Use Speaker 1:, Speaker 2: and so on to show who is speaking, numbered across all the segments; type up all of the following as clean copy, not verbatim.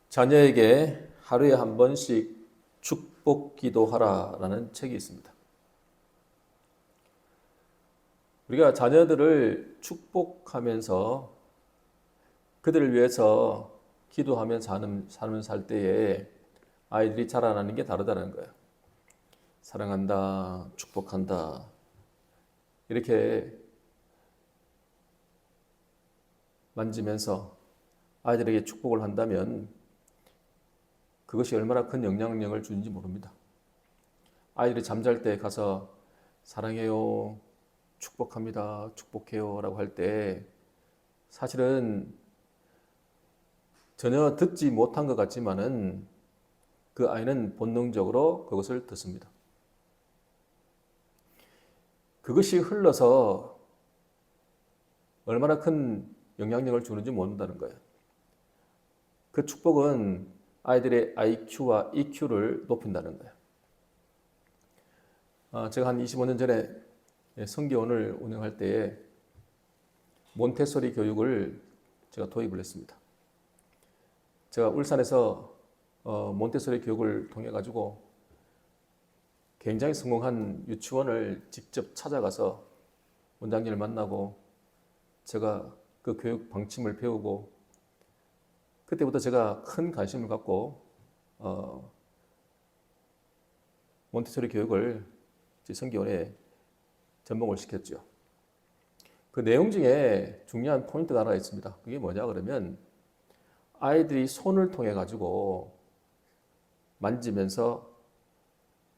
Speaker 1: 자녀에게 하루에 한 번씩 축복 기도하라라는 책이 있습니다. 우리가 자녀들을 축복하면서 그들을 위해서 기도하면서 삶을 살 때에 아이들이 자라나는 게 다르다는 거예요. 사랑한다, 축복한다, 이렇게 만지면서 아이들에게 축복을 한다면 그것이 얼마나 큰 영향력을 주는지 모릅니다. 아이들이 잠잘 때 가서 사랑해요, 축복합니다, 축복해요 라고 할 때 사실은 전혀 듣지 못한 것 같지만은 그 아이는 본능적으로 그것을 듣습니다. 그것이 흘러서 얼마나 큰 영향력을 주는지 모른다는 거예요. 그 축복은 아이들의 IQ와 EQ를 높인다는 거예요. 제가 한 25년 전에 성교원을 운영할 때에 몬테소리 교육을 제가 도입을 했습니다. 제가 울산에서 몬테소리 교육을 통해 가지고 굉장히 성공한 유치원을 직접 찾아가서 원장님을 만나고 제가 그 교육 방침을 배우고 그때부터 제가 큰 관심을 갖고 몬테소리 교육을 성교원에 전봉을 시켰죠. 그 내용 중에 중요한 포인트가 하나 있습니다. 그게 뭐냐 그러면 아이들이 손을 통해 가지고 만지면서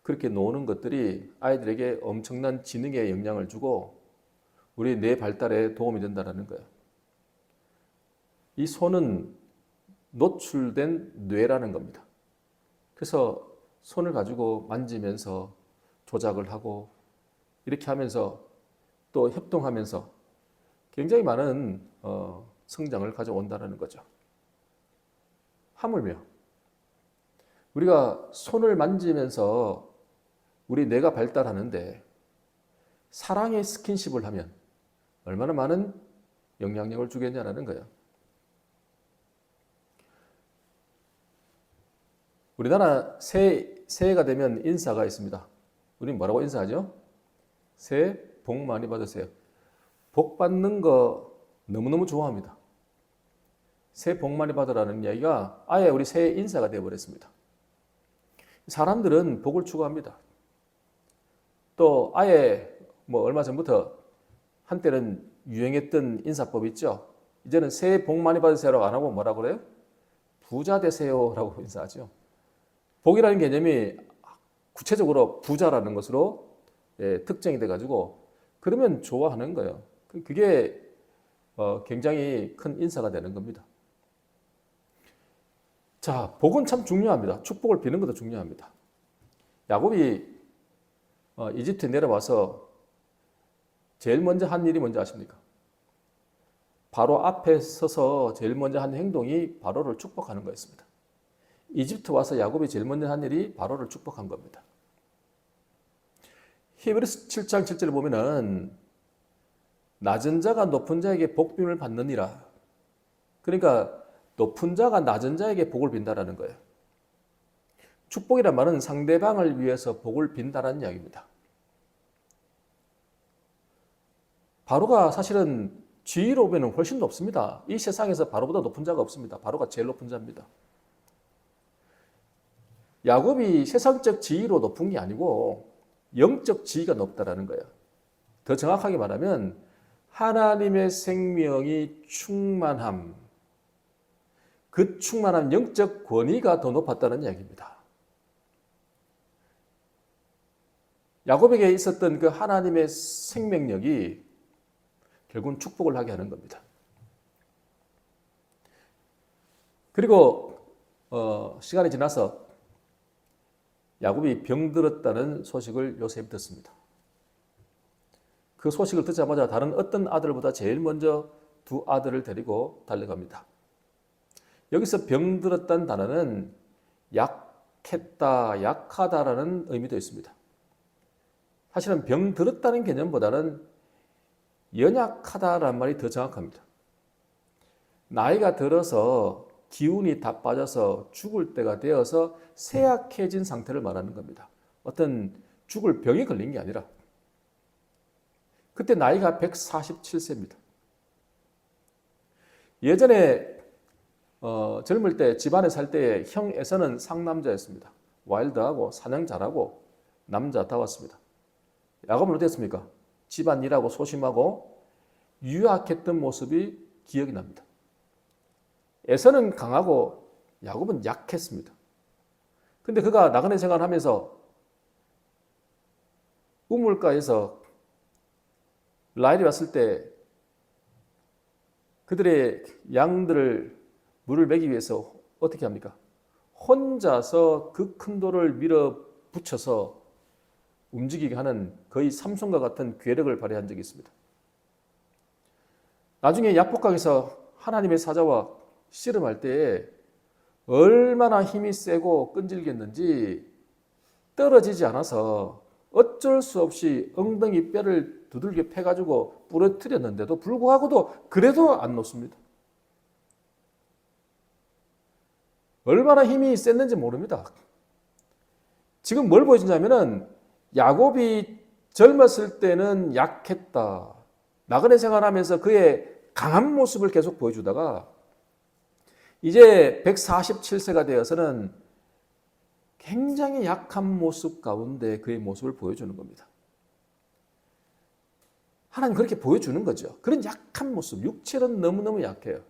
Speaker 1: 그렇게 노는 것들이 아이들에게 엄청난 지능에 영향을 주고 우리 뇌 발달에 도움이 된다는 거예요. 이 손은 노출된 뇌라는 겁니다. 그래서 손을 가지고 만지면서 조작을 하고 이렇게 하면서 또 협동하면서 굉장히 많은 성장을 가져온다는 거죠. 하물며 우리가 손을 만지면서 우리 뇌가 발달하는데 사랑의 스킨십을 하면 얼마나 많은 영향력을 주겠냐는 거예요. 우리나라 새해가 되면 인사가 있습니다. 우린 뭐라고 인사하죠? 새해 복 많이 받으세요. 복 받는 거 너무너무 좋아합니다. 새해 복 많이 받으라는 이야기가 아예 우리 새해 인사가 되어버렸습니다. 사람들은 복을 추구합니다. 또 아예 얼마 전부터 한때는 유행했던 인사법 있죠. 이제는 새해 복 많이 받으세요라고 안 하고 뭐라 그래요? 부자 되세요라고 인사하죠. 복이라는 개념이 구체적으로 부자라는 것으로 특정이 돼가지고 그러면 좋아하는 거예요. 그게 굉장히 큰 인사가 되는 겁니다. 자, 복은 참 중요합니다. 축복을 비는 것도 중요합니다. 야곱이 이집트에 내려와서 제일 먼저 한 일이 뭔지 아십니까? 바로 앞에 서서 제일 먼저 한 행동이 바로를 축복하는 거였습니다. 이집트 와서 야곱이 제일 먼저 한 일이 바로를 축복한 겁니다. 히브리서 7장 7절을 보면은 낮은 자가 높은 자에게 복빔을 받느니라. 그러니까 높은 자가 낮은 자에게 복을 빈다라는 거예요. 축복이란 말은 상대방을 위해서 복을 빈다라는 이야기입니다. 바로가 사실은 지위로 보면 훨씬 높습니다. 이 세상에서 바로보다 높은 자가 없습니다. 바로가 제일 높은 자입니다. 야곱이 세상적 지위로 높은 게 아니고 영적 지위가 높다라는 거예요. 더 정확하게 말하면 하나님의 생명이 충만함, 그 충만한 영적 권위가 더 높았다는 이야기입니다. 야곱에게 있었던 그 하나님의 생명력이 결국은 축복을 하게 하는 겁니다. 그리고 시간이 지나서 야곱이 병들었다는 소식을 요셉이 듣습니다. 그 소식을 듣자마자 다른 어떤 아들보다 제일 먼저 두 아들을 데리고 달려갑니다. 여기서 병들었다는 단어는 약했다, 약하다라는 의미도 있습니다. 사실은 병들었다는 개념보다는 연약하다라는 말이 더 정확합니다. 나이가 들어서 기운이 다 빠져서 죽을 때가 되어서 쇠약해진 상태를 말하는 겁니다. 어떤 죽을 병이 걸린 게 아니라. 그때 나이가 147세입니다. 예전에 젊을 때 집안에 살 때의 형에서는 상남자였습니다. 와일드하고 사냥 잘하고 남자다웠습니다. 야곱은 어땠습니까? 집안일하고 소심하고 유약했던 모습이 기억이 납니다. 에서는 강하고 야곱은 약했습니다. 근데 그가 나그네 생활을 하면서 우물가에서 라헬이 왔을 때 그들의 양들을 물을 먹이기 위해서 어떻게 합니까? 혼자서 그 큰 돌을 밀어붙여서 움직이게 하는 거의 삼손과 같은 괴력을 발휘한 적이 있습니다. 나중에 약복강에서 하나님의 사자와 씨름할 때에 얼마나 힘이 세고 끈질겼는지 떨어지지 않아서 어쩔 수 없이 엉덩이 뼈를 두들겨 패가지고 부러뜨렸는데도 불구하고도 그래도 안 놓습니다. 얼마나 힘이 셌는지 모릅니다. 지금 뭘 보여주냐면은 야곱이 젊었을 때는 약했다. 나그네 생활하면서 그의 강한 모습을 계속 보여주다가 이제 147세가 되어서는 굉장히 약한 모습 가운데 그의 모습을 보여주는 겁니다. 하나님 그렇게 보여주는 거죠. 그런 약한 모습, 육체는 너무너무 약해요.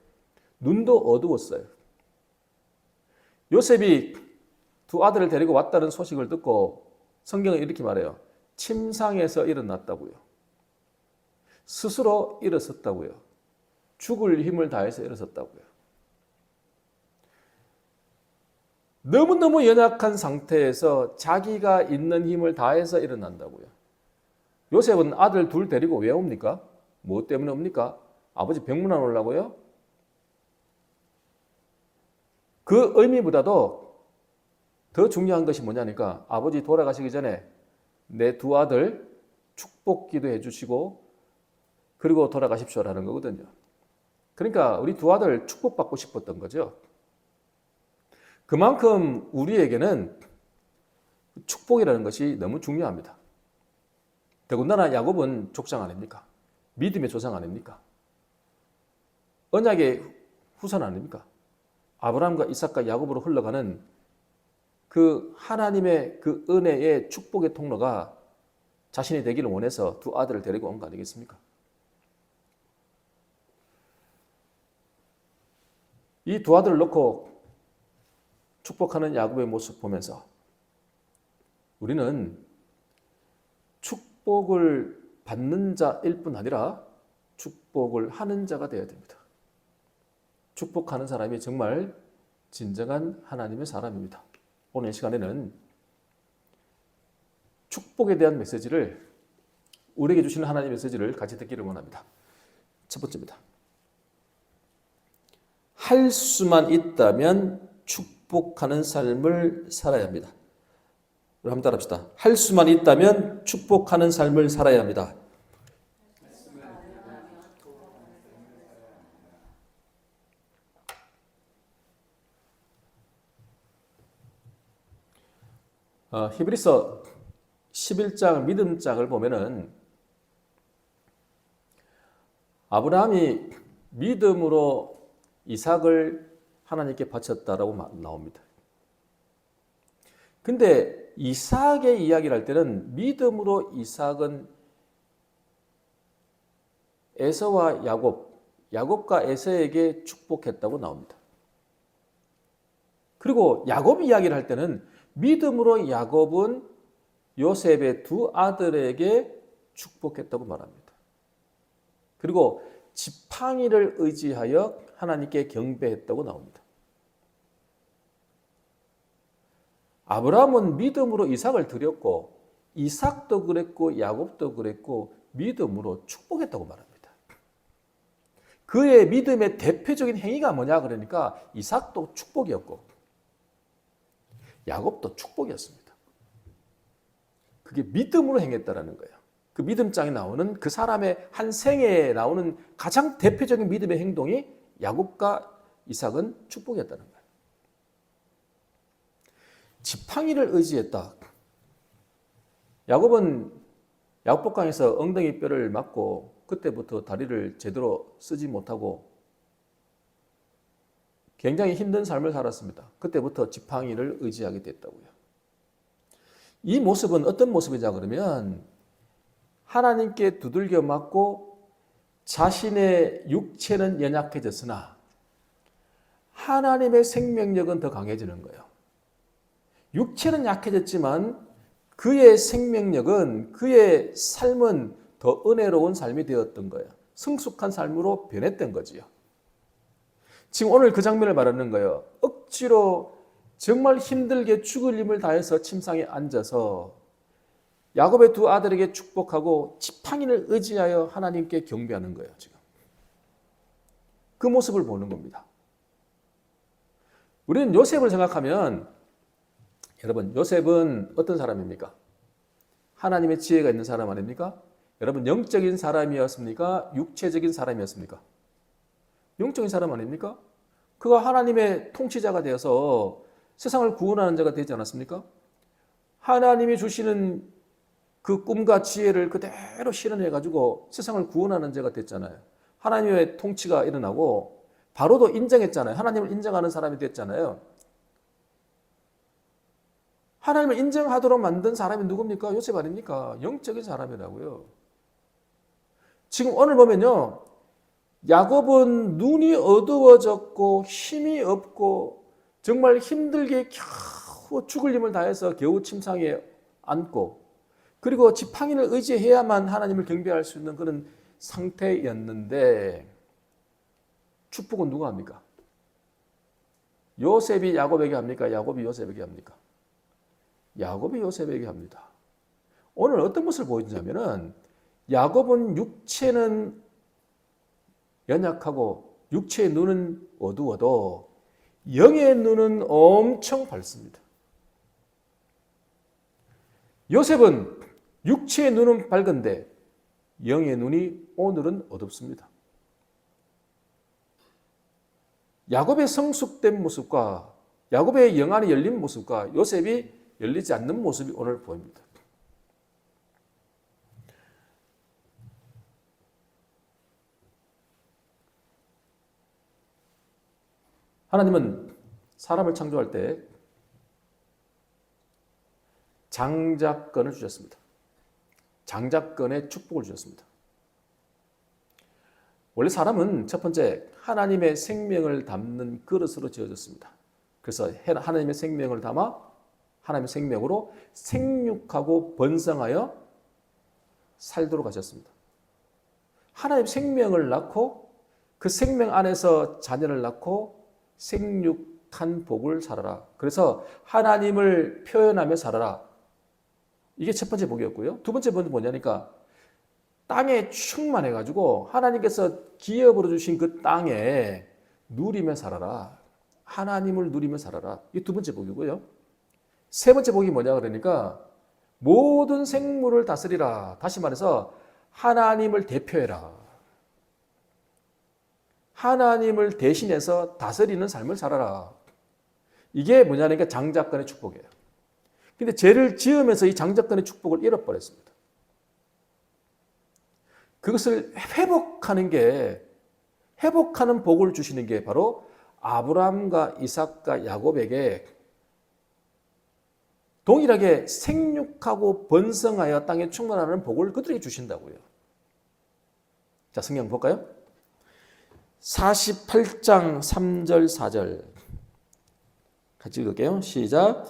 Speaker 1: 눈도 어두웠어요. 요셉이 두 아들을 데리고 왔다는 소식을 듣고 성경은 이렇게 말해요. 침상에서 일어났다고요. 스스로 일어섰다고요. 죽을 힘을 다해서 일어섰다고요. 너무너무 연약한 상태에서 자기가 있는 힘을 다해서 일어난다고요. 요셉은 아들 둘 데리고 왜 옵니까? 뭐 때문에 옵니까? 아버지 병문안 오려고요? 그 의미보다도 더 중요한 것이 뭐냐니까 아버지 돌아가시기 전에 내 두 아들 축복 기도해 주시고 그리고 돌아가십시오라는 거거든요. 그러니까 우리 두 아들 축복받고 싶었던 거죠. 그만큼 우리에게는 축복이라는 것이 너무 중요합니다. 더군다나 야곱은 족장 아닙니까? 믿음의 조상 아닙니까? 언약의 후손 아닙니까? 아브라함과 이삭과 야곱으로 흘러가는 그 하나님의 그 은혜의 축복의 통로가 자신이 되기를 원해서 두 아들을 데리고 온 거 아니겠습니까? 이 두 아들을 놓고 축복하는 야곱의 모습 보면서 우리는 축복을 받는 자일 뿐 아니라 축복을 하는 자가 되어야 됩니다. 축복하는 사람이 정말 진정한 하나님의 사람입니다. 오늘 이 시간에는 축복에 대한 메시지를 우리에게 주시는 하나님의 메시지를 같이 듣기를 원합니다. 첫 번째입니다. 할 수만 있다면 축복하는 삶을 살아야 합니다. 우리 한번 따라합시다. 할 수만 있다면 축복하는 삶을 살아야 합니다. 히브리서 11장 믿음장을 보면은 아브라함이 믿음으로 이삭을 하나님께 바쳤다라고 나옵니다. 근데 이삭의 이야기를 할 때는 믿음으로 이삭은 에서와 야곱과 에서에게 축복했다고 나옵니다. 그리고 야곱 이야기를 할 때는 믿음으로 야곱은 요셉의 두 아들에게 축복했다고 말합니다. 그리고 지팡이를 의지하여 하나님께 경배했다고 나옵니다. 아브라함은 믿음으로 이삭을 드렸고 이삭도 그랬고 야곱도 그랬고 믿음으로 축복했다고 말합니다. 그의 믿음의 대표적인 행위가 뭐냐 그러니까 이삭도 축복이었고 야곱도 축복이었습니다. 그게 믿음으로 행했다라는 거예요. 그 믿음장에 나오는 그 사람의 한 생애에 나오는 가장 대표적인 믿음의 행동이 야곱과 이삭은 축복이었다는 거예요. 지팡이를 의지했다. 야곱은 야복강에서 엉덩이 뼈를 맞고 그때부터 다리를 제대로 쓰지 못하고 굉장히 힘든 삶을 살았습니다. 그때부터 지팡이를 의지하게 됐다고요. 이 모습은 어떤 모습이냐 그러면 하나님께 두들겨 맞고 자신의 육체는 연약해졌으나 하나님의 생명력은 더 강해지는 거예요. 육체는 약해졌지만 그의 생명력은, 그의 삶은 더 은혜로운 삶이 되었던 거예요. 성숙한 삶으로 변했던 거지요. 지금 오늘 그 장면을 말하는 거예요. 억지로 정말 힘들게 죽을 힘을 다해서 침상에 앉아서 야곱의 두 아들에게 축복하고 지팡이를 의지하여 하나님께 경배하는 거예요. 지금 그 모습을 보는 겁니다. 우리는 요셉을 생각하면, 여러분, 요셉은 어떤 사람입니까? 하나님의 지혜가 있는 사람 아닙니까? 여러분, 영적인 사람이었습니까? 육체적인 사람이었습니까? 영적인 사람 아닙니까? 그가 하나님의 통치자가 되어서 세상을 구원하는 자가 되지 않았습니까? 하나님이 주시는 그 꿈과 지혜를 그대로 실현해가지고 세상을 구원하는 자가 됐잖아요. 하나님의 통치가 일어나고 바로도 인정했잖아요. 하나님을 인정하는 사람이 됐잖아요. 하나님을 인정하도록 만든 사람이 누굽니까? 요셉 아닙니까? 영적인 사람이라고요. 지금 오늘 보면요, 야곱은 눈이 어두워졌고 힘이 없고 정말 힘들게 겨우 죽을 힘을 다해서 겨우 침상에 앉고 그리고 지팡이를 의지해야만 하나님을 경배할 수 있는 그런 상태였는데 축복은 누가 합니까? 요셉이 야곱에게 합니까? 야곱이 요셉에게 합니까? 야곱이 요셉에게 합니다. 오늘 어떤 것을 보여주냐면은 야곱은 육체는 연약하고 육체의 눈은 어두워도 영의 눈은 엄청 밝습니다. 요셉은 육체의 눈은 밝은데 영의 눈이 오늘은 어둡습니다. 야곱의 성숙된 모습과 야곱의 영안이 열린 모습과 요셉이 열리지 않는 모습이 오늘 보입니다. 하나님은 사람을 창조할 때 장자권을 주셨습니다. 장자권의 축복을 주셨습니다. 원래 사람은 첫 번째 하나님의 생명을 담는 그릇으로 지어졌습니다. 그래서 하나님의 생명을 담아 하나님의 생명으로 생육하고 번성하여 살도록 하셨습니다. 하나님의 생명을 낳고 그 생명 안에서 자녀를 낳고 생육한 복을 살아라. 그래서 하나님을 표현하며 살아라. 이게 첫 번째 복이었고요. 두 번째 복은 뭐냐니까 땅에 충만해가지고 하나님께서 기업으로 주신 그 땅에 누리며 살아라. 하나님을 누리며 살아라. 이게 두 번째 복이고요. 세 번째 복이 뭐냐 그러니까 모든 생물을 다스리라. 다시 말해서 하나님을 대표해라. 하나님을 대신해서 다스리는 삶을 살아라. 이게 뭐냐니까 장자권의 축복이에요. 근데 죄를 지으면서 이 장자권의 축복을 잃어버렸습니다. 그것을 회복하는 복을 주시는 게 바로 아브라함과 이삭과 야곱에게 동일하게 생육하고 번성하여 땅에 충만하는 복을 그들에게 주신다고요. 자, 성경 볼까요? 48장 3절 4절 같이 읽을게요. 시작.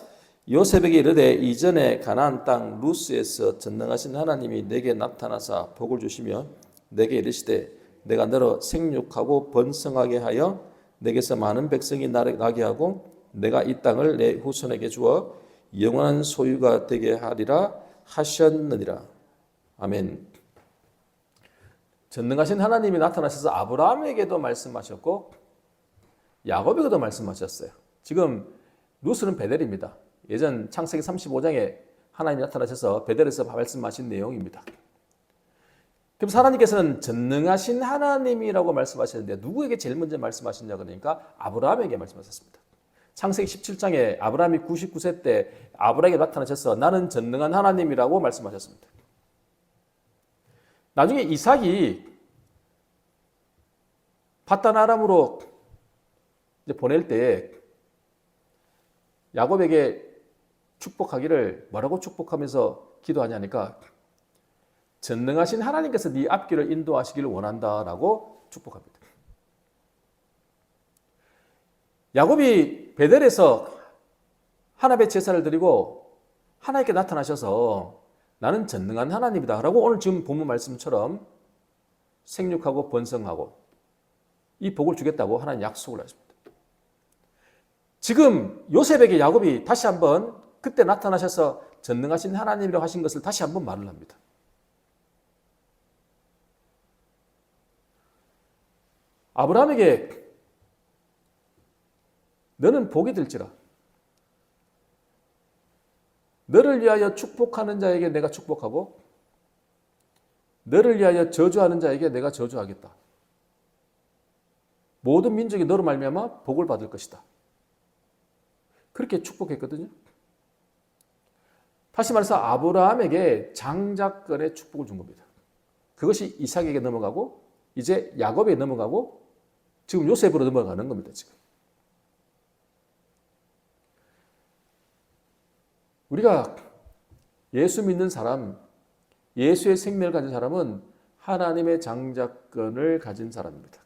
Speaker 1: 요셉에게 이르되 이전에 가나안 땅 루스에서 전능하신 하나님이 내게 나타나사 복을 주시며 내게 이르시되 내가 너로 생육하고 번성하게 하여 내게서 많은 백성이 나게 하고 내가 이 땅을 내 후손에게 주어 영원한 소유가 되게 하리라 하셨느니라. 아멘. 전능하신 하나님이 나타나셔서 아브라함에게도 말씀하셨고 야곱에게도 말씀하셨어요. 지금 루스는 베델입니다. 예전 창세기 35장에 하나님이 나타나셔서 베델에서 말씀하신 내용입니다. 그럼 하나님께서는 전능하신 하나님이라고 말씀하셨는데 누구에게 제일 먼저 말씀하셨냐 그러니까 아브라함에게 말씀하셨습니다. 창세기 17장에 아브라함이 99세 때 아브라함에게 나타나셔서 나는 전능한 하나님이라고 말씀하셨습니다. 나중에 이삭이 바단 아람으로 이제 보낼 때 야곱에게 축복하기를 뭐라고 축복하면서 기도하냐니까 전능하신 하나님께서 네 앞길을 인도하시기를 원한다라고 축복합니다. 야곱이 베델에서 하나님의 제사를 드리고 하나님께 나타나셔서 나는 전능한 하나님이다 라고 오늘 지금 본문 말씀처럼 생육하고 번성하고 이 복을 주겠다고 하나님 약속을 하십니다. 지금 요셉에게 야곱이 다시 한번 그때 나타나셔서 전능하신 하나님이라고 하신 것을 다시 한번 말을 합니다. 아브라함에게 너는 복이 될지라 너를 위하여 축복하는 자에게 내가 축복하고 너를 위하여 저주하는 자에게 내가 저주하겠다. 모든 민족이 너로 말미암아 복을 받을 것이다. 그렇게 축복했거든요. 다시 말해서 아브라함에게 장자권의 축복을 준 겁니다. 그것이 이삭에게 넘어가고 이제 야곱에게 넘어가고 지금 요셉으로 넘어가는 겁니다. 지금 우리가 예수 믿는 사람, 예수의 생명을 가진 사람은 하나님의 장자권을 가진 사람입니다.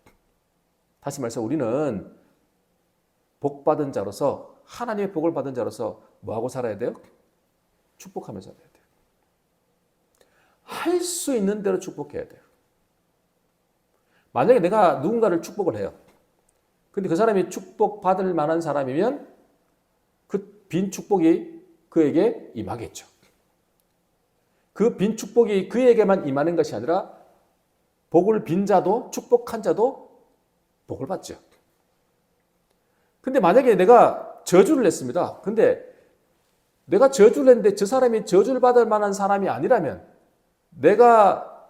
Speaker 1: 다시 말해서 우리는 복받은 자로서 하나님의 복을 받은 자로서 뭐하고 살아야 돼요? 축복하며 살아야 돼요. 할 수 있는 대로 축복해야 돼요. 만약에 내가 누군가를 축복을 해요. 근데 그 사람이 축복받을 만한 사람이면 그 빈 축복이 그에게 임하겠죠. 그 빈 축복이 그에게만 임하는 것이 아니라 복을 빈 자도 축복한 자도 복을 받죠. 근데 만약에 내가 저주를 냈습니다. 근데 내가 저주를 했는데 저 사람이 저주를 받을 만한 사람이 아니라면 내가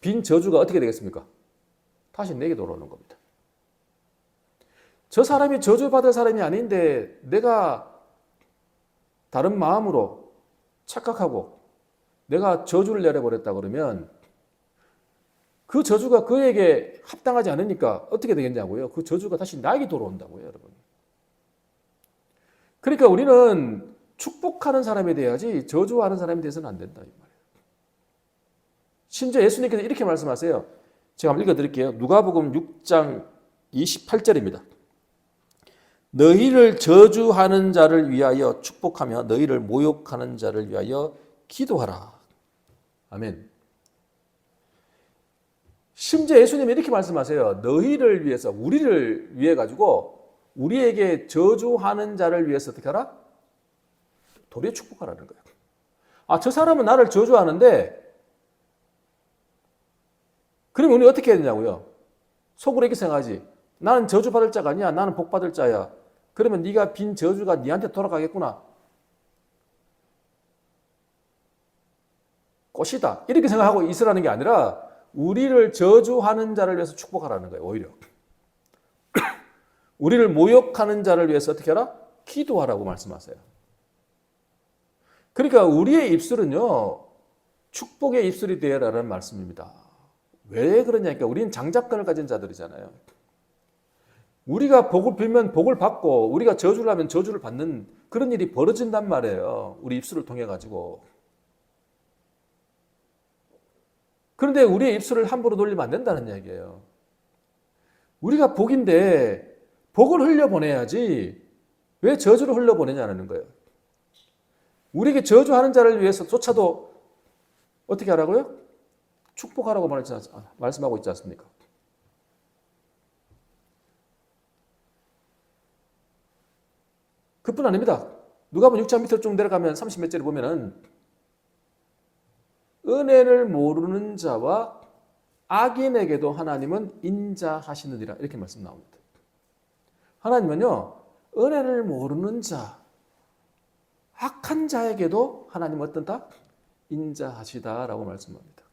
Speaker 1: 빈 저주가 어떻게 되겠습니까? 다시 내게 돌아오는 겁니다. 저 사람이 저주받을 사람이 아닌데 내가 다른 마음으로 착각하고 내가 저주를 내려버렸다 그러면 그 저주가 그에게 합당하지 않으니까 어떻게 되겠냐고요. 그 저주가 다시 나에게 돌아온다고요, 여러분. 그러니까 우리는 축복하는 사람이 돼야지 저주하는 사람이 돼서는 안 된다 이 말이에요. 심지어 예수님께서 이렇게 말씀하세요. 제가 한번 읽어드릴게요. 누가복음 6장 28절입니다. 너희를 저주하는 자를 위하여 축복하며 너희를 모욕하는 자를 위하여 기도하라. 아멘. 심지어 예수님이 이렇게 말씀하세요. 너희를 위해서, 우리를 위해 가지고 우리에게 저주하는 자를 위해서 어떻게 하라? 도리어 축복하라는 거예요. 아, 저 사람은 나를 저주하는데 그러면 우리 어떻게 해야 되냐고요? 속으로 이렇게 생각하지. 나는 저주받을 자가 아니야. 나는 복받을 자야. 그러면 네가 빈 저주가 네한테 돌아가겠구나. 꽃이다. 이렇게 생각하고 있으라는 게 아니라 우리를 저주하는 자를 위해서 축복하라는 거예요. 오히려. 우리를 모욕하는 자를 위해서 어떻게 하라? 기도하라고 말씀하세요. 그러니까 우리의 입술은요. 축복의 입술이 되어라는 말씀입니다. 왜 그러냐니까 우리는 장자권을 가진 자들이잖아요. 우리가 복을 빌면 복을 받고 우리가 저주를 하면 저주를 받는 그런 일이 벌어진단 말이에요. 우리 입술을 통해 가지고. 그런데 우리의 입술을 함부로 돌리면 안 된다는 얘기예요. 우리가 복인데 복을 흘려보내야지 왜 저주를 흘려보내냐는 거예요. 우리에게 저주하는 자를 위해서조차도 어떻게 하라고요? 축복하라고 말씀하고 있지 않습니까? 그뿐 아닙니다. 누가복음 6장 밑으로 쭉 내려가면 30몇 절에 보면은 은혜를 모르는 자와 악인에게도 하나님은 인자하시느니라 이렇게 말씀 나옵니다. 하나님은요. 은혜를 모르는 자, 악한 자에게도 하나님은 어떤다? 인자하시다라고 말씀합니다.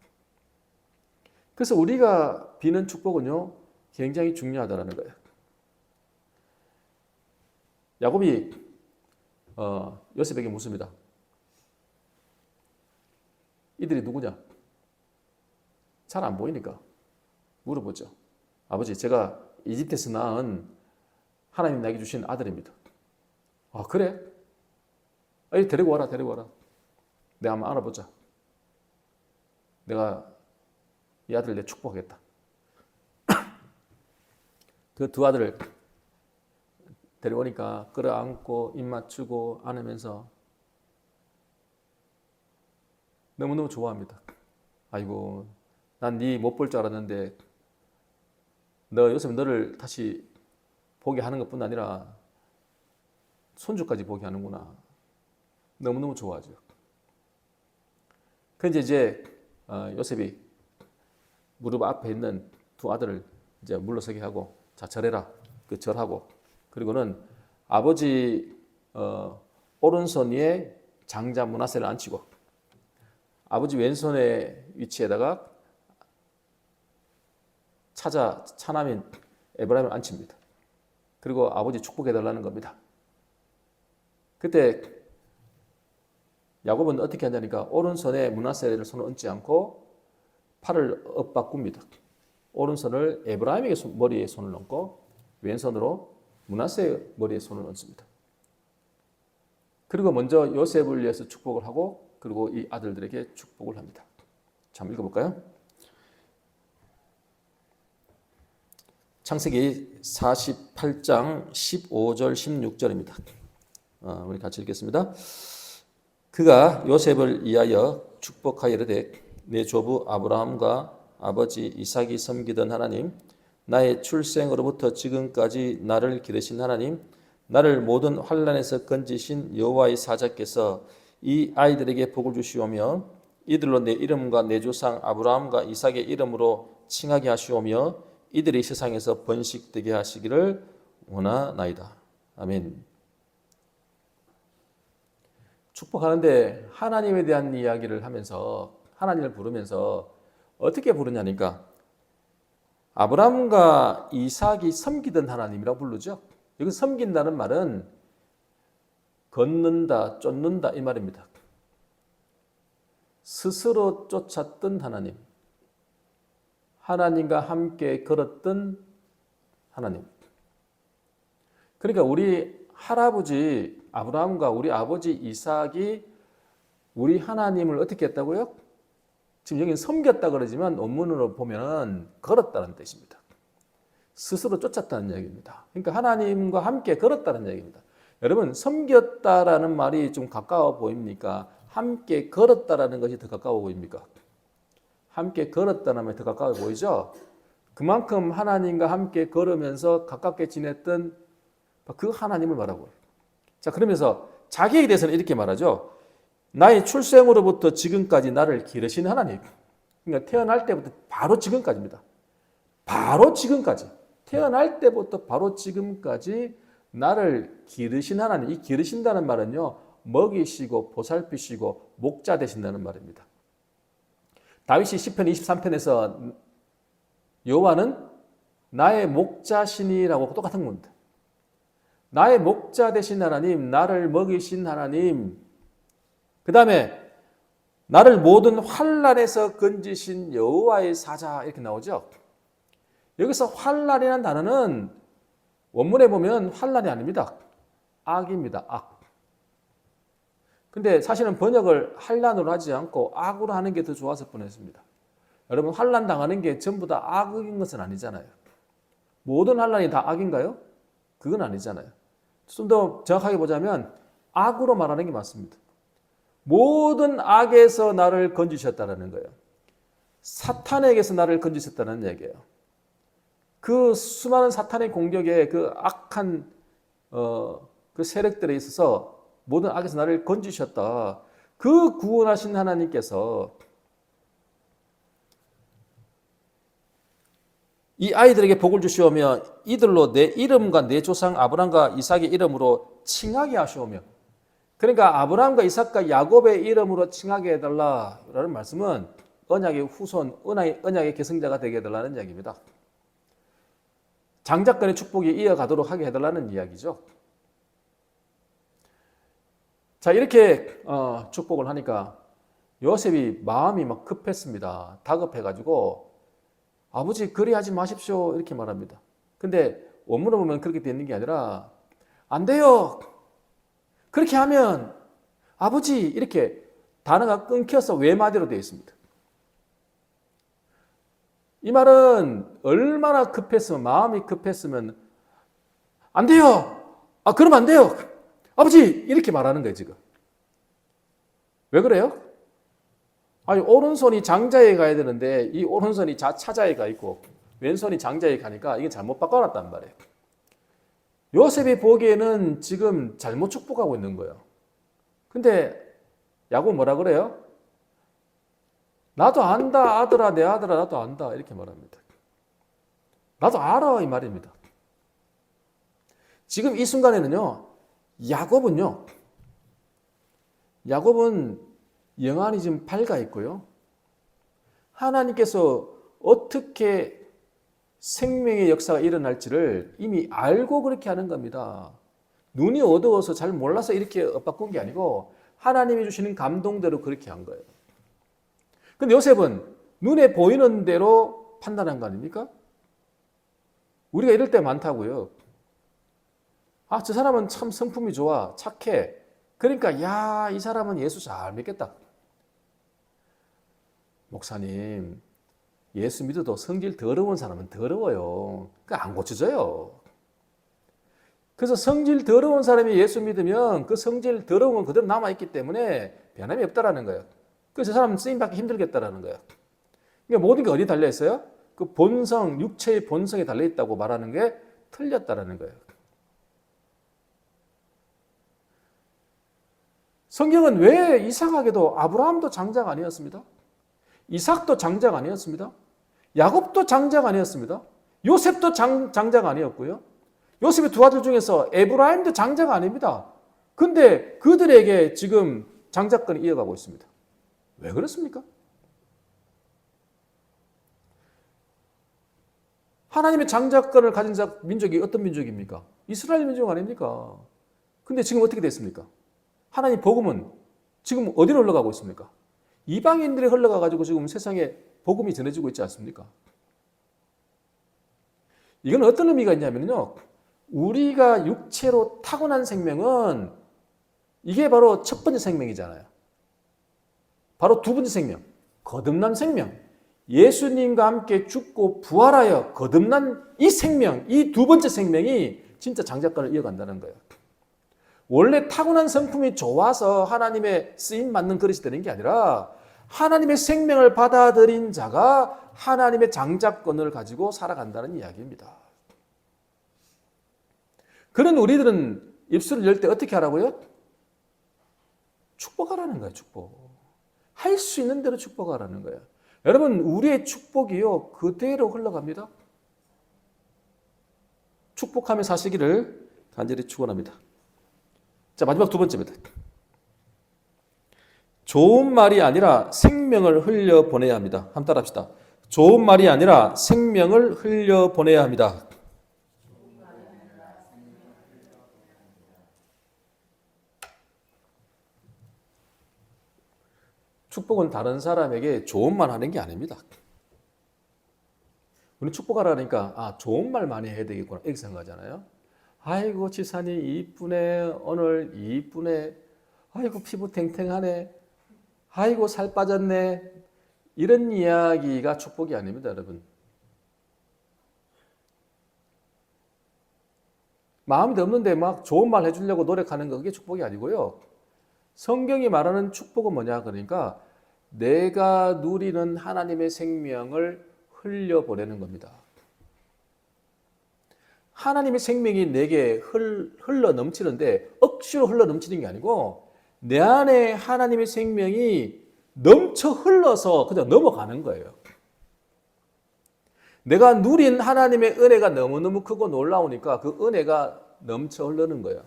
Speaker 1: 그래서 우리가 비는 축복은요, 굉장히 중요하다는 거예요. 야곱이 요셉에게 묻습니다. 이들이 누구냐? 잘 안 보이니까 물어보죠. 아버지, 제가 이집트에서 낳은 하나님 나에게 주신 아들입니다. 아, 그래? 아니, 데리고 와라. 내가 한번 알아보자. 내가 이 아들을 내 축복하겠다. 그 두 아들을 데려오니까 끌어안고 입 맞추고 안으면서 너무너무 좋아합니다. 아이고, 난 네 못 볼 줄 알았는데 너 요새 너를 다시 보게 하는 것뿐 아니라 손주까지 보게 하는구나. 너무너무 좋아하죠. 그런데 이제 요셉이 무릎 앞에 있는 두 아들을 이제 물러서게 하고, 자, 절해라. 그 절하고, 그리고는 아버지 오른손 위에 장자 므낫세를 앉히고, 아버지 왼손의 위치에다가 차남인 에브라임을 앉힙니다. 그리고 아버지 축복해달라는 겁니다. 그때 야곱은 어떻게 하냐니까 오른손에 므낫세를 손을 얹지 않고 팔을 엇바꿉니다. 오른손을 에브라임의 머리에 손을 얹고 왼손으로 므낫세의 머리에 손을 얹습니다. 그리고 먼저 요셉을 위해서 축복을 하고, 그리고 이 아들들에게 축복을 합니다. 자, 읽어볼까요? 창세기 48장 15절 16절입니다. 우리 같이 읽겠습니다. 그가 요셉을 위하여 축복하여 이르되 내 조부 아브라함과 아버지 이삭이 섬기던 하나님, 나의 출생으로부터 지금까지 나를 기르신 하나님, 나를 모든 환난에서 건지신 여호와의 사자께서 이 아이들에게 복을 주시오며 이들로 내 이름과 내 조상 아브라함과 이삭의 이름으로 칭하게 하시오며 이들이 세상에서 번식되게 하시기를 원하나이다. 아멘. 축복하는데 하나님에 대한 이야기를 하면서 하나님을 부르면서 어떻게 부르냐니까 아브라함과 이삭이 섬기던 하나님이라고 부르죠. 여기 섬긴다는 말은 걷는다, 쫓는다 이 말입니다. 스스로 쫓았던 하나님, 하나님과 함께 걸었던 하나님. 그러니까 우리 할아버지 아브라함과 우리 아버지 이삭이 우리 하나님을 어떻게 했다고요? 지금 여기는 섬겼다 그러지만 원문으로 보면 걸었다는 뜻입니다. 스스로 쫓았다는 얘기입니다. 그러니까 하나님과 함께 걸었다는 얘기입니다. 여러분, 섬겼다라는 말이 좀 가까워 보입니까? 함께 걸었다라는 것이 더 가까워 보입니까? 함께 걸었다는 말이 더 가까워 보이죠? 그만큼 하나님과 함께 걸으면서 가깝게 지냈던 그 하나님을 말하고. 자, 그러면서 자기에 대해서는 이렇게 말하죠. 나의 출생으로부터 지금까지 나를 기르신 하나님. 그러니까 태어날 때부터 바로 지금까지입니다. 바로 지금까지. 태어날 때부터 바로 지금까지 나를 기르신 하나님. 이 기르신다는 말은요, 먹이시고 보살피시고 목자 되신다는 말입니다. 다윗이 시편 23편에서 여호와는 나의 목자시니라고 똑같은 겁니다. 나의 목자 되신 하나님, 나를 먹이신 하나님, 그 다음에 나를 모든 환난에서 건지신 여호와의 사자 이렇게 나오죠. 여기서 환난이라는 단어는 원문에 보면 환난이 아닙니다. 악입니다. 악. 근데 사실은 번역을 환난으로 하지 않고 악으로 하는 게 더 좋았을 뻔했습니다. 여러분, 환난 당하는 게 전부 다 악인 것은 아니잖아요. 모든 환난이 다 악인가요? 그건 아니잖아요. 좀 더 정확하게 보자면 악으로 말하는 게 맞습니다. 모든 악에서 나를 건지셨다는 거예요. 사탄에게서 나를 건지셨다는 얘기예요. 그 수많은 사탄의 공격에 그 악한 그 세력들에 있어서 모든 악에서 나를 건지셨다. 그 구원하신 하나님께서 이 아이들에게 복을 주시오며 이들로 내 이름과 내 조상 아브라함과 이삭의 이름으로 칭하게 하시오며, 그러니까 아브라함과 이삭과 야곱의 이름으로 칭하게 해달라라는 말씀은 언약의 후손, 언약의 계승자가 되게 해달라는 이야기입니다. 장자권의 축복이 이어가도록 하게 해달라는 이야기죠. 자, 이렇게 축복을 하니까 요셉이 마음이 막 급했습니다. 다급해가지고 아버지 그리하지 마십시오 이렇게 말합니다. 근데 원문을 보면 그렇게 되어 있는 게 아니라 안 돼요. 그렇게 하면 아버지 이렇게 단어가 끊겨서 외마디로 되어 있습니다. 이 말은 얼마나 급했으면, 마음이 급했으면 안 돼요. 그러면 안 돼요. 아버지 이렇게 말하는 거예요 지금. 왜 그래요? 아니 오른손이 장자에 가야 되는데 이 오른손이 차자에 가 있고 왼손이 장자에 가니까 이게 잘못 바꿔놨단 말이에요. 요셉이 보기에는 지금 잘못 축복하고 있는 거예요. 근데 야곱 뭐라 그래요? 나도 안다 아들아 내 아들아 나도 안다 이렇게 말합니다. 나도 알아 이 말입니다. 지금 이 순간에는요 야곱은 영안이 지금 밝아 있고요. 하나님께서 어떻게 생명의 역사가 일어날지를 이미 알고 그렇게 하는 겁니다. 눈이 어두워서 잘 몰라서 이렇게 엇바꾼 게 아니고 하나님이 주시는 감동대로 그렇게 한 거예요. 근데 요셉은 눈에 보이는 대로 판단한 거 아닙니까? 우리가 이럴 때 많다고요. 저 사람은 참 성품이 좋아, 착해. 그러니까 이 사람은 예수 잘 믿겠다. 목사님, 예수 믿어도 성질 더러운 사람은 더러워요. 안 고쳐져요. 그래서 성질 더러운 사람이 예수 믿으면 그 성질 더러운 건 그대로 남아있기 때문에 변함이 없다라는 거예요. 그래서 그 사람은 쓰임받기 힘들겠다라는 거예요. 그러니까 모든 게 어디에 달려있어요? 그 본성, 육체의 본성에 달려있다고 말하는 게 틀렸다라는 거예요. 성경은 왜 이상하게도 아브라함도 장자가 아니었습니다. 이삭도 장자가 아니었습니다. 야곱도 장자가 아니었습니다. 요셉도 장자가 아니었고요. 요셉의 두 아들 중에서 에브라임도 장자가 아닙니다. 근데 그들에게 지금 장자권이 이어가고 있습니다. 왜 그렇습니까? 하나님의 장자권을 가진 민족이 어떤 민족입니까? 이스라엘 민족 아닙니까? 근데 지금 어떻게 됐습니까? 하나님 복음은 지금 어디로 흘러가고 있습니까? 이방인들이 흘러가가지고 지금 세상에 복음이 전해지고 있지 않습니까? 이건 어떤 의미가 있냐면요. 우리가 육체로 타고난 생명은 이게 바로 첫 번째 생명이잖아요. 바로 두 번째 생명, 거듭난 생명. 예수님과 함께 죽고 부활하여 거듭난 이 생명, 이 두 번째 생명이 진짜 장자권을 이어간다는 거예요. 원래 타고난 성품이 좋아서 하나님의 쓰임 받는 그릇이 되는 게 아니라 하나님의 생명을 받아들인 자가 하나님의 장자권을 가지고 살아간다는 이야기입니다. 그런 우리들은 입술을 열 때 어떻게 하라고요? 축복하라는 거예요. 축복. 할 수 있는 대로 축복하라는 거예요. 여러분 우리의 축복이요 그대로 흘러갑니다. 축복하며 사시기를 간절히 축원합니다. 자, 마지막 두 번째입니다. 좋은 말이 아니라 생명을 흘려보내야 합니다. 한번 따라합시다. 좋은 말이 아니라 생명을 흘려보내야 합니다. 축복은 다른 사람에게 좋은 말 하는 게 아닙니다. 우리 축복하라니까 좋은 말 많이 해야 되겠구나 이렇게 생각하잖아요. 아이고 지사님 이쁘네, 오늘 이쁘네, 아이고 피부 탱탱하네, 아이고 살 빠졌네, 이런 이야기가 축복이 아닙니다. 여러분 마음이 없는데 막 좋은 말 해주려고 노력하는 거 그게 축복이 아니고요. 성경이 말하는 축복은 뭐냐 그러니까 내가 누리는 하나님의 생명을 흘려보내는 겁니다. 하나님의 생명이 내게 흘러 넘치는데 억지로 흘러 넘치는 게 아니고 내 안에 하나님의 생명이 넘쳐 흘러서 그냥 넘어가는 거예요. 내가 누린 하나님의 은혜가 너무너무 크고 놀라우니까 그 은혜가 넘쳐 흐르는 거예요.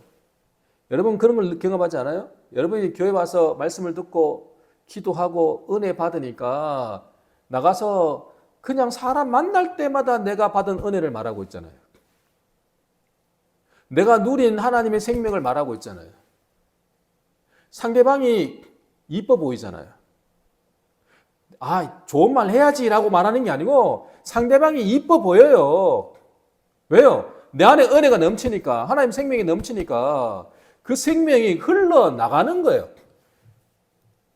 Speaker 1: 여러분 그런 걸 경험하지 않아요? 여러분이 교회 와서 말씀을 듣고 기도하고 은혜 받으니까 나가서 그냥 사람 만날 때마다 내가 받은 은혜를 말하고 있잖아요. 내가 누린 하나님의 생명을 말하고 있잖아요. 상대방이 이뻐 보이잖아요. 아, 좋은 말 해야지라고 말하는 게 아니고 상대방이 이뻐 보여요. 왜요? 내 안에 은혜가 넘치니까, 하나님 생명이 넘치니까 그 생명이 흘러나가는 거예요.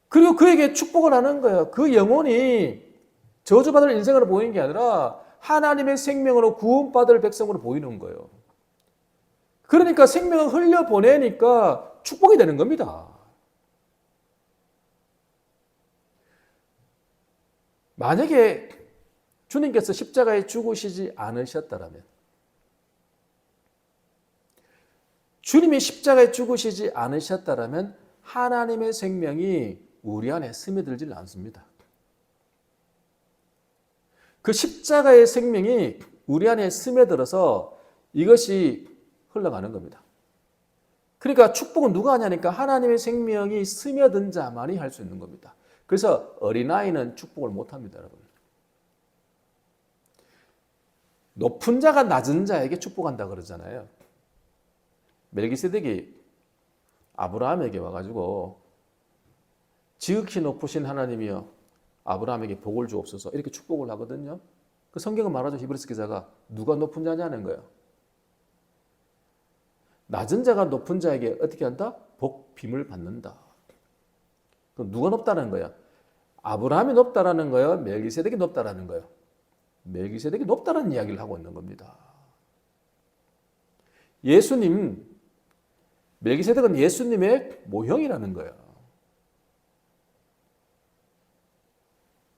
Speaker 1: 그리고 그에게 축복을 하는 거예요. 그 영혼이 저주받을 인생으로 보이는 게 아니라 하나님의 생명으로 구원받을 백성으로 보이는 거예요. 그러니까 생명을 흘려보내니까 축복이 되는 겁니다. 만약에 주님께서 십자가에 죽으시지 않으셨다면, 주님이 십자가에 죽으시지 않으셨다면 하나님의 생명이 우리 안에 스며들지는 않습니다. 그 십자가의 생명이 우리 안에 스며들어서 이것이 흘러가는 겁니다. 그러니까 축복은 누가 하냐니까 하나님의 생명이 스며든 자만이 할 수 있는 겁니다. 그래서 어린아이는 축복을 못합니다, 여러분. 높은 자가 낮은 자에게 축복한다 그러잖아요. 멜기세덱이 아브라함에게 와가지고 지극히 높으신 하나님이여 아브라함에게 복을 주옵소서 이렇게 축복을 하거든요. 그 성경은 말하죠. 히브리서 기자가 누가 높은 자냐는 거예요. 낮은 자가 높은 자에게 어떻게 한다? 복, 빔을 받는다. 그럼 누가 높다는 거야? 아브라함이 높다라는 거예요? 멜기세덱이 높다라는 거예요? 멜기세덱이 높다는 이야기를 하고 있는 겁니다. 예수님, 멜기세덱은 예수님의 모형이라는 거예요.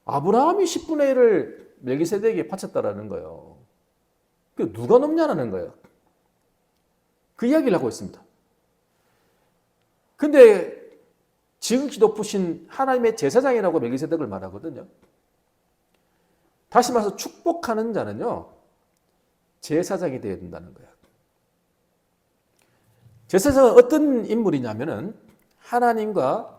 Speaker 1: 아브라함이 10분의 1을 멜기세덱에게 바쳤다라는 거예요. 그 누가 높냐라는 거예요. 그 이야기를 하고 있습니다. 근데 지극히 높으신 하나님의 제사장이라고 멜기세덱을 말하거든요. 다시 말해서 축복하는 자는요, 제사장이 되어야 된다는 거예요. 제사장은 어떤 인물이냐면은 하나님과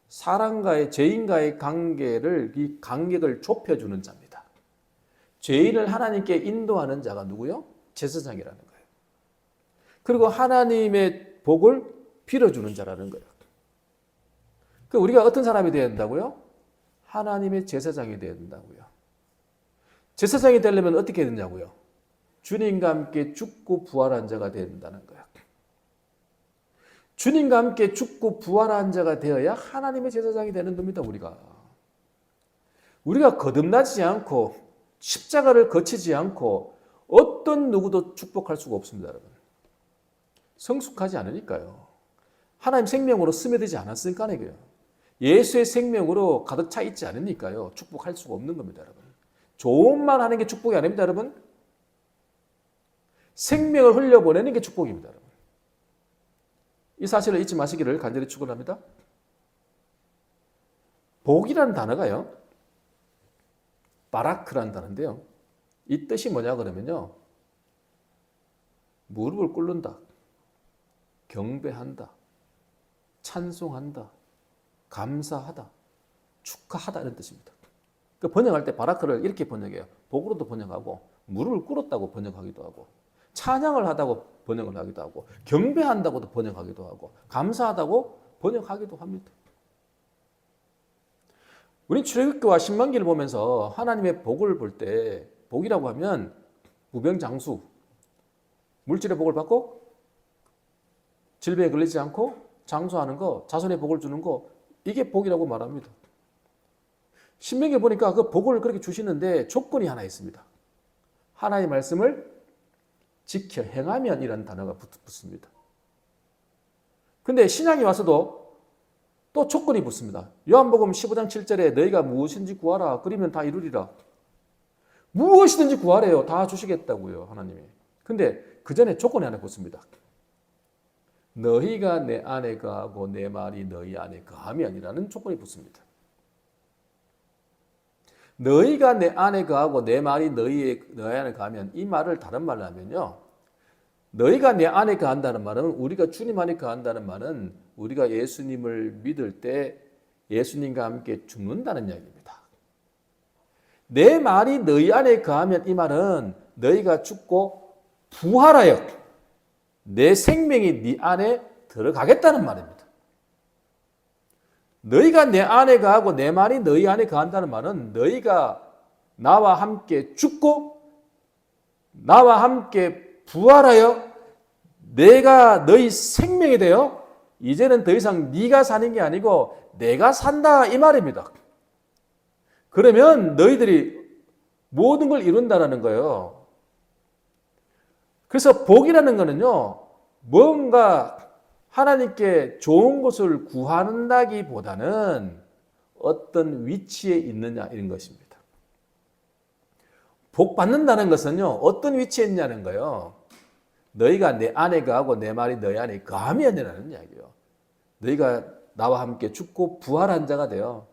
Speaker 1: 사람과의 죄인과의 관계를 이 간격을 좁혀주는 자입니다. 죄인을 하나님께 인도하는 자가 누구요? 제사장이라는 거예요. 그리고 하나님의 복을 빌어주는 자라는 거예요. 그럼 우리가 어떤 사람이 되어야 된다고요? 하나님의 제사장이 되어야 된다고요. 제사장이 되려면 어떻게 해야 되냐고요? 주님과 함께 죽고 부활한 자가 되어야 된다는 거예요. 주님과 함께 죽고 부활한 자가 되어야 하나님의 제사장이 되는 겁니다. 우리가 거듭나지 않고 십자가를 거치지 않고 어떤 누구도 축복할 수가 없습니다, 여러분. 성숙하지 않으니까요. 하나님 생명으로 스며들지 않았으니까요. 예수의 생명으로 가득 차 있지 않으니까요. 축복할 수가 없는 겁니다, 여러분. 좋은 말 하는 게 축복이 아닙니다, 여러분. 생명을 흘려보내는 게 축복입니다, 여러분. 이 사실을 잊지 마시기를 간절히 축원합니다. 복이라는 단어가요, 바라크라는 단어인데요. 이 뜻이 뭐냐 그러면요, 무릎을 꿇는다, 경배한다, 찬송한다, 감사하다, 축하하다 이런 뜻입니다. 그 번역할 때 바라크를 이렇게 번역해요. 복으로도 번역하고 무릎을 꿇었다고 번역하기도 하고 찬양을 하다고 번역을 하기도 하고 경배한다고도 번역하기도 하고 감사하다고 번역하기도 합니다. 우리 출애굽기와 신명기를 보면서 하나님의 복을 볼 때 복이라고 하면 무병장수, 물질의 복을 받고 질병에 걸리지 않고 장수하는 거, 자손의 복을 주는 거, 이게 복이라고 말합니다. 신명기에 보니까 그 복을 그렇게 주시는데 조건이 하나 있습니다. 하나님의 말씀을 지켜 행하면 이라는 단어가 붙습니다. 근데 신약에 와서도 또 조건이 붙습니다. 요한복음 15장 7절에 너희가 무엇인지 구하라 그러면 다 이루리라. 무엇이든지 구하래요. 다 주시겠다고요, 하나님이. 근데 그 전에 조건이 하나 붙습니다. 너희가 내 안에 거하고 내 말이 너희 안에 거하면이라는 조건이 붙습니다. 너희가 내 안에 거하고 내 말이 너희 안에 거하면, 이 말을 다른 말로 하면요, 너희가 내 안에 거한다는 말은, 우리가 주님 안에 거한다는 말은 우리가 예수님을 믿을 때 예수님과 함께 죽는다는 이야기입니다. 내 말이 너희 안에 거하면 이 말은 너희가 죽고 부활하여 내 생명이 네 안에 들어가겠다는 말입니다. 너희가 내 안에 거하고 내 말이 너희 안에 거한다는 말은 너희가 나와 함께 죽고 나와 함께 부활하여 내가 너희 생명이 되어 이제는 더 이상 네가 사는 게 아니고 내가 산다 이 말입니다. 그러면 너희들이 모든 걸 이룬다는 거예요. 그래서 복이라는 거는요, 뭔가 하나님께 좋은 것을 구한다기보다는 어떤 위치에 있느냐 이런 것입니다. 복 받는다는 것은요, 어떤 위치에 있냐는 거예요. 너희가 내 안에 거하고 내 말이 너희 안에 거하면이라는 이야기예요. 너희가 나와 함께 죽고 부활한 자가 되어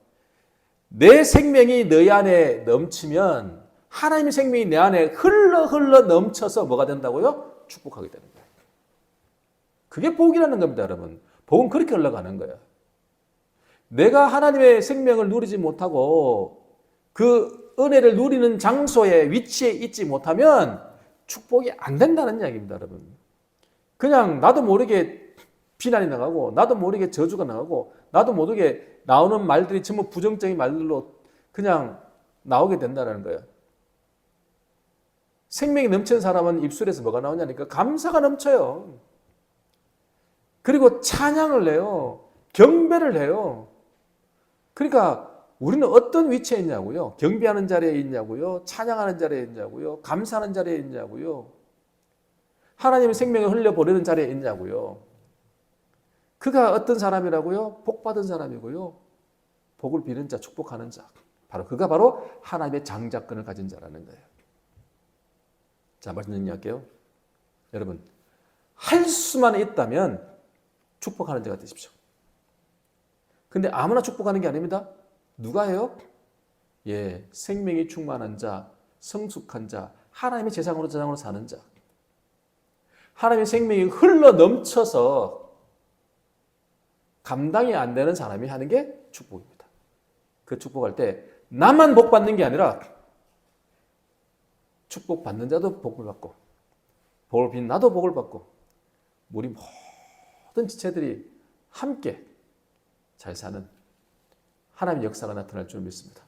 Speaker 1: 내 생명이 너희 안에 넘치면 하나님의 생명이 내 안에 흘러 넘쳐서 뭐가 된다고요? 축복하게 되는 거예요. 그게 복이라는 겁니다, 여러분. 복은 그렇게 흘러가는 거예요. 내가 하나님의 생명을 누리지 못하고 그 은혜를 누리는 장소에 위치에 있지 못하면 축복이 안 된다는 이야기입니다, 여러분. 그냥 나도 모르게 비난이 나가고 나도 모르게 저주가 나가고 나도 모르게 나오는 말들이 전부 부정적인 말들로 그냥 나오게 된다는 거예요. 생명이 넘치는 사람은 입술에서 뭐가 나오냐니까 감사가 넘쳐요. 그리고 찬양을 해요. 경배를 해요. 그러니까 우리는 어떤 위치에 있냐고요? 경배하는 자리에 있냐고요? 찬양하는 자리에 있냐고요? 감사하는 자리에 있냐고요? 하나님의 생명을 흘려보내는 자리에 있냐고요? 그가 어떤 사람이라고요? 복받은 사람이고요. 복을 비는 자, 축복하는 자. 바로 하나님의 장자권을 가진 자라는 거예요. 자, 말씀 정리할게요. 여러분, 할 수만 있다면 축복하는 자가 되십시오. 근데 아무나 축복하는 게 아닙니다. 누가 해요? 예, 생명이 충만한 자, 성숙한 자, 하나님의 재상으로 사는 자. 하나님의 생명이 흘러 넘쳐서 감당이 안 되는 사람이 하는 게 축복입니다. 그 축복할 때 나만 복 받는 게 아니라 축복 받는 자도 복을 받고 복을 빈 나도 복을 받고 우리 모든 지체들이 함께 잘 사는 하나님의 역사가 나타날 줄 믿습니다.